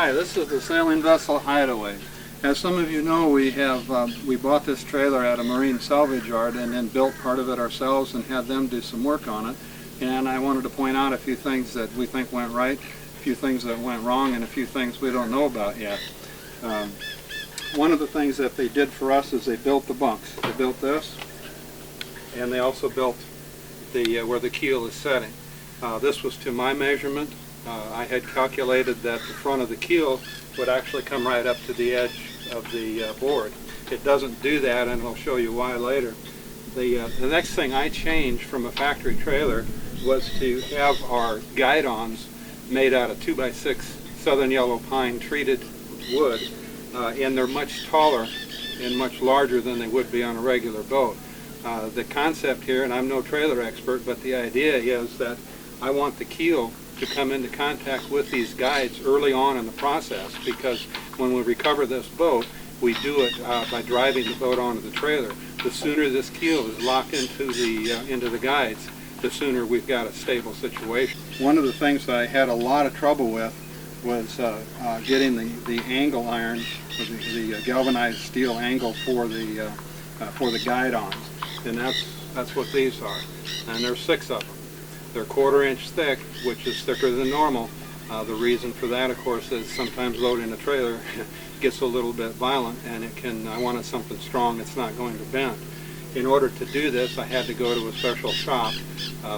Hi, this is the sailing vessel Hideaway. As some of you know, we bought this trailer at a marine salvage yard and then built part of it ourselves and had them do some work on it. And I wanted to point out a few things that we think went right, a few things that went wrong, and a few things we don't know about yet. One of the things that they did for us is they built the bunks. They built this, and they also built the where the keel is setting. This was to my measurement. I had calculated that the front of the keel would actually come right up to the edge of the board. It doesn't do that, and I'll show you why later. The next thing I changed from a factory trailer was to have our guide-ons made out of 2x6 southern yellow pine treated wood, and they're much taller and much larger than they would be on a regular boat. The concept here, and I'm no trailer expert, but the idea is that I want the keel to come into contact with these guides early on in the process, because when we recover this boat, we do it by driving the boat onto the trailer. The sooner this keel is locked into the guides, the sooner we've got a stable situation. One of the things that I had a lot of trouble with was getting the angle iron, the galvanized steel angle for the guide-ons, and that's what these are, and there's 6 of them. They're 1/4 inch thick, which is thicker than normal. The reason for that, of course, is sometimes loading a trailer gets a little bit violent, and I wanted something strong that's not going to bend. In order to do this, I had to go to a special shop.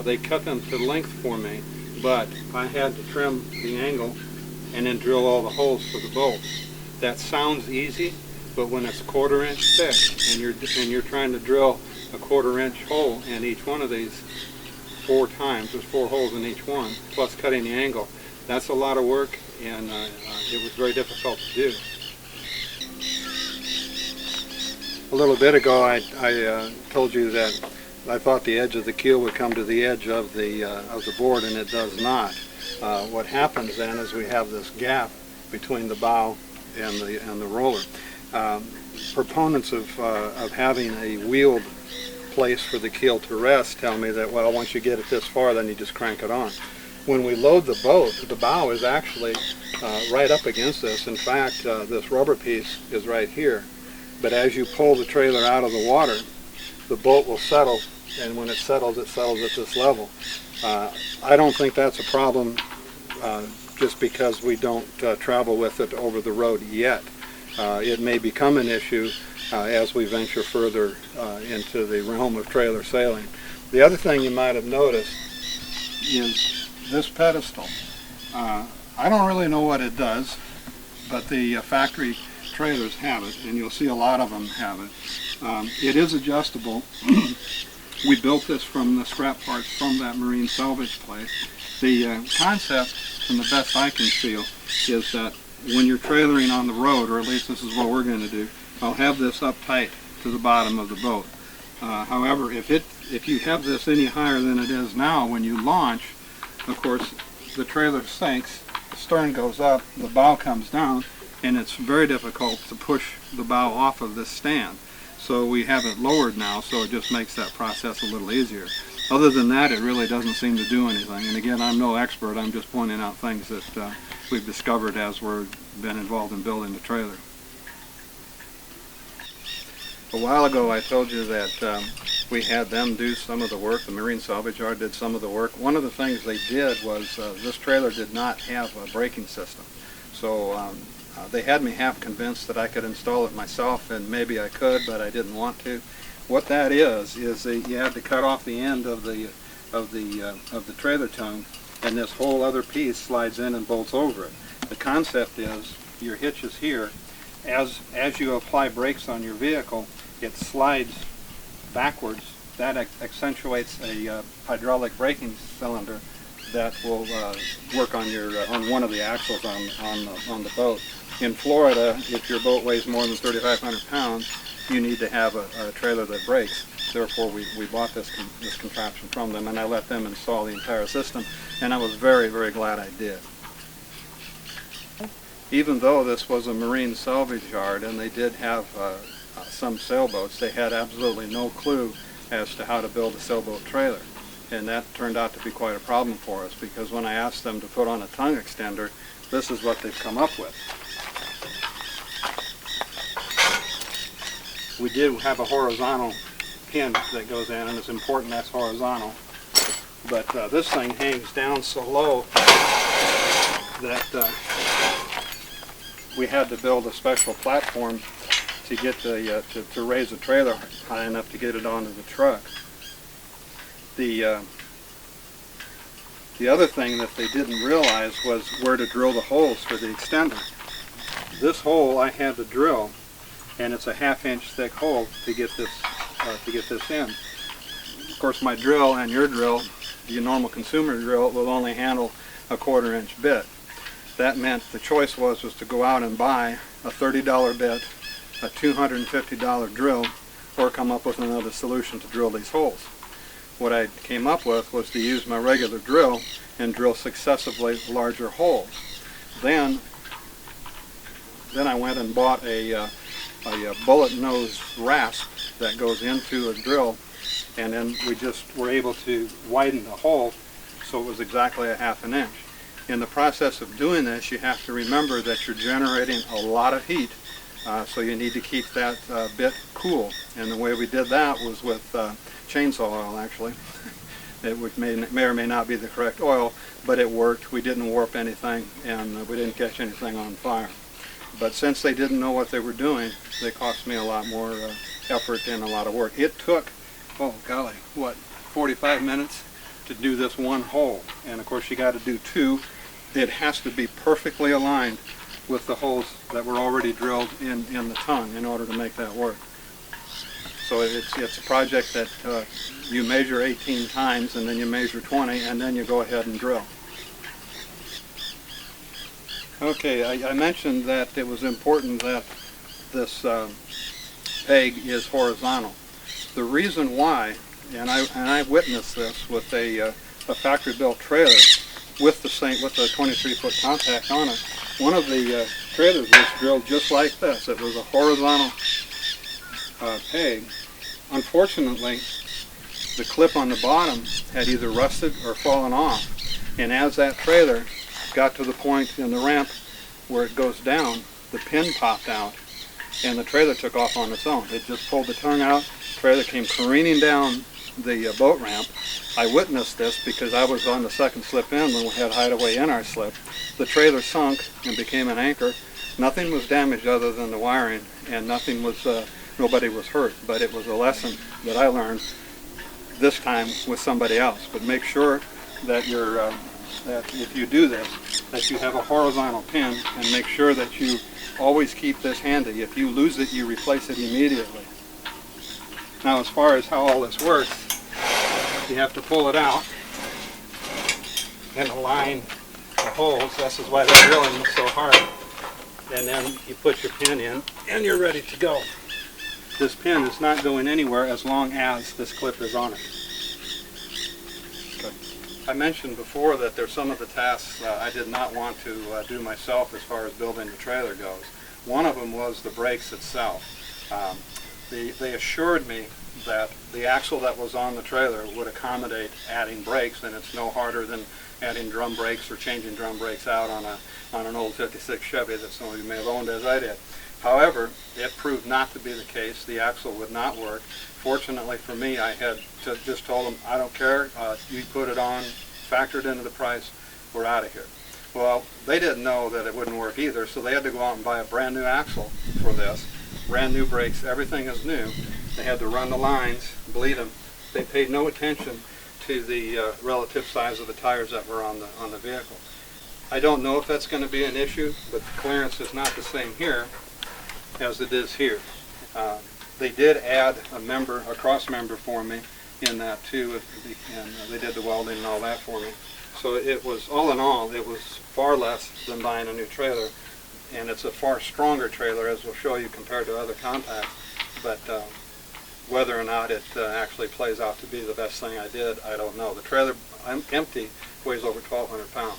They cut them to length for me, but I had to trim the angle and then drill all the holes for the bolts. That sounds easy, but when it's 1/4 inch thick and you're trying to drill a 1/4 inch hole in each one of these 4 times, there's 4 holes in each one, plus cutting the angle, that's a lot of work, and it was very difficult to do. A little bit ago I told you that I thought the edge of the keel would come to the edge of the board, and it does not. What happens then is we have this gap between the bow and the roller. Proponents of having a wheeled place for the keel to rest tell me that, well, once you get it this far, then you just crank it on. When we load the boat, the bow is actually right up against this. In fact, this rubber piece is right here. But as you pull the trailer out of the water, the boat will settle, and when it settles at this level. I don't think that's a problem just because we don't travel with it over the road yet. It may become an issue as we venture further into the realm of trailer sailing. The other thing you might have noticed is this pedestal. I don't really know what it does, but the factory trailers have it, and you'll see a lot of them have it. It is adjustable. We built this from the scrap parts from that marine salvage place. The concept, from the best I can feel, is that when you're trailering on the road, or at least this is what we're going to do, I'll have this up tight to the bottom of the boat. However, if you have this any higher than it is now, when you launch, of course, the trailer sinks, the stern goes up, the bow comes down, and it's very difficult to push the bow off of this stand. So we have it lowered now, so it just makes that process a little easier. Other than that, it really doesn't seem to do anything. And again, I'm no expert. I'm just pointing out things that we've discovered as we've been involved in building the trailer. A while ago I told you that we had them do some of the work. The Marine Salvage Yard did some of the work. One of the things they did was this trailer did not have a braking system. So they had me half convinced that I could install it myself, and maybe I could, but I didn't want to. What that is that you have to cut off the end of the trailer tongue, and this whole other piece slides in and bolts over it. The concept is your hitch is here. As you apply brakes on your vehicle, it slides backwards. That accentuates a hydraulic braking cylinder that will work on one of the axles on the boat. In Florida, if your boat weighs more than 3,500 pounds, you need to have a trailer that brakes. Therefore, we bought this contraption from them, and I let them install the entire system, and I was very, very glad I did. Even though this was a marine salvage yard and they did have some sailboats, they had absolutely no clue as to how to build a sailboat trailer. And that turned out to be quite a problem for us, because when I asked them to put on a tongue extender, this is what they've come up with. We did have a horizontal pin that goes in, and it's important that's horizontal. But this thing hangs down so low that we had to build a special platform to get the to raise the trailer high enough to get it onto the truck. The other thing that they didn't realize was where to drill the holes for the extender. This hole I had to drill, and it's a 1/2 inch thick hole to get this in. Of course, my drill and your drill, your normal consumer drill, will only handle a 1/4 inch bit. That meant the choice was to go out and buy a $30 bit, a $250 drill, or come up with another solution to drill these holes. What I came up with was to use my regular drill and drill successively larger holes. Then I went and bought a bullet nose rasp that goes into a drill, and then we just were able to widen the hole so it was exactly a 1/2 inch. In the process of doing this, you have to remember that you're generating a lot of heat, so you need to keep that bit cool. And the way we did that was with chainsaw oil, actually. It may or may not be the correct oil, but it worked. We didn't warp anything, and we didn't catch anything on fire. But since they didn't know what they were doing, they cost me a lot more effort and a lot of work. It took, oh golly, what, 45 minutes to do this one hole. And of course you got to do 2. It has to be perfectly aligned with the holes that were already drilled in the tongue in order to make that work. So it's a project that you measure 18 times, and then you measure 20, and then you go ahead and drill. Okay, I mentioned that it was important that this peg is horizontal. The reason why, and I witnessed this with a factory-built trailer with the 23-foot Compac on it. One of the trailers was drilled just like this. It was a horizontal peg. Unfortunately, the clip on the bottom had either rusted or fallen off, and as that trailer got to the point in the ramp where it goes down, the pin popped out, and the trailer took off on its own. It just pulled the tongue out, the trailer came careening down the boat ramp. I witnessed this because I was on the second slip in when we had Hideaway in our slip. The trailer sunk and became an anchor. Nothing was damaged other than the wiring, and nobody was hurt, but it was a lesson that I learned this time with somebody else. But make sure that that if you do this, that you have a horizontal pin, and make sure that you always keep this handy. If you lose it, you replace it immediately. Now, as far as how all this works, you have to pull it out and align the holes. This is why they're drilling so hard. And then you put your pin in, and you're ready to go. This pin is not going anywhere as long as this clip is on it. Okay. I mentioned before that there's some of the tasks I did not want to do myself as far as building the trailer goes. One of them was the brakes itself. They assured me that the axle that was on the trailer would accommodate adding brakes, and it's no harder than adding drum brakes or changing drum brakes out on an old 56 Chevy that some of you may have owned, as I did. However, it proved not to be the case. The axle would not work. Fortunately for me, I had just told them, I don't care, you put it on, factored into the price, we're out of here. Well, they didn't know that it wouldn't work either, so they had to go out and buy a brand new axle for this. Brand new brakes, everything is new. They had to run the lines, bleed them. They paid no attention to the relative size of the tires that were on the vehicle. I don't know if that's going to be an issue, but the clearance is not the same here as it is here. They did add a cross member for me in that too, and they did the welding and all that for me. So it was, all in all, it was far less than buying a new trailer, and it's a far stronger trailer, as we'll show you, compared to other Compacts. But whether or not it actually plays out to be the best thing I did, I don't know. The trailer, empty, weighs over 1,200 pounds.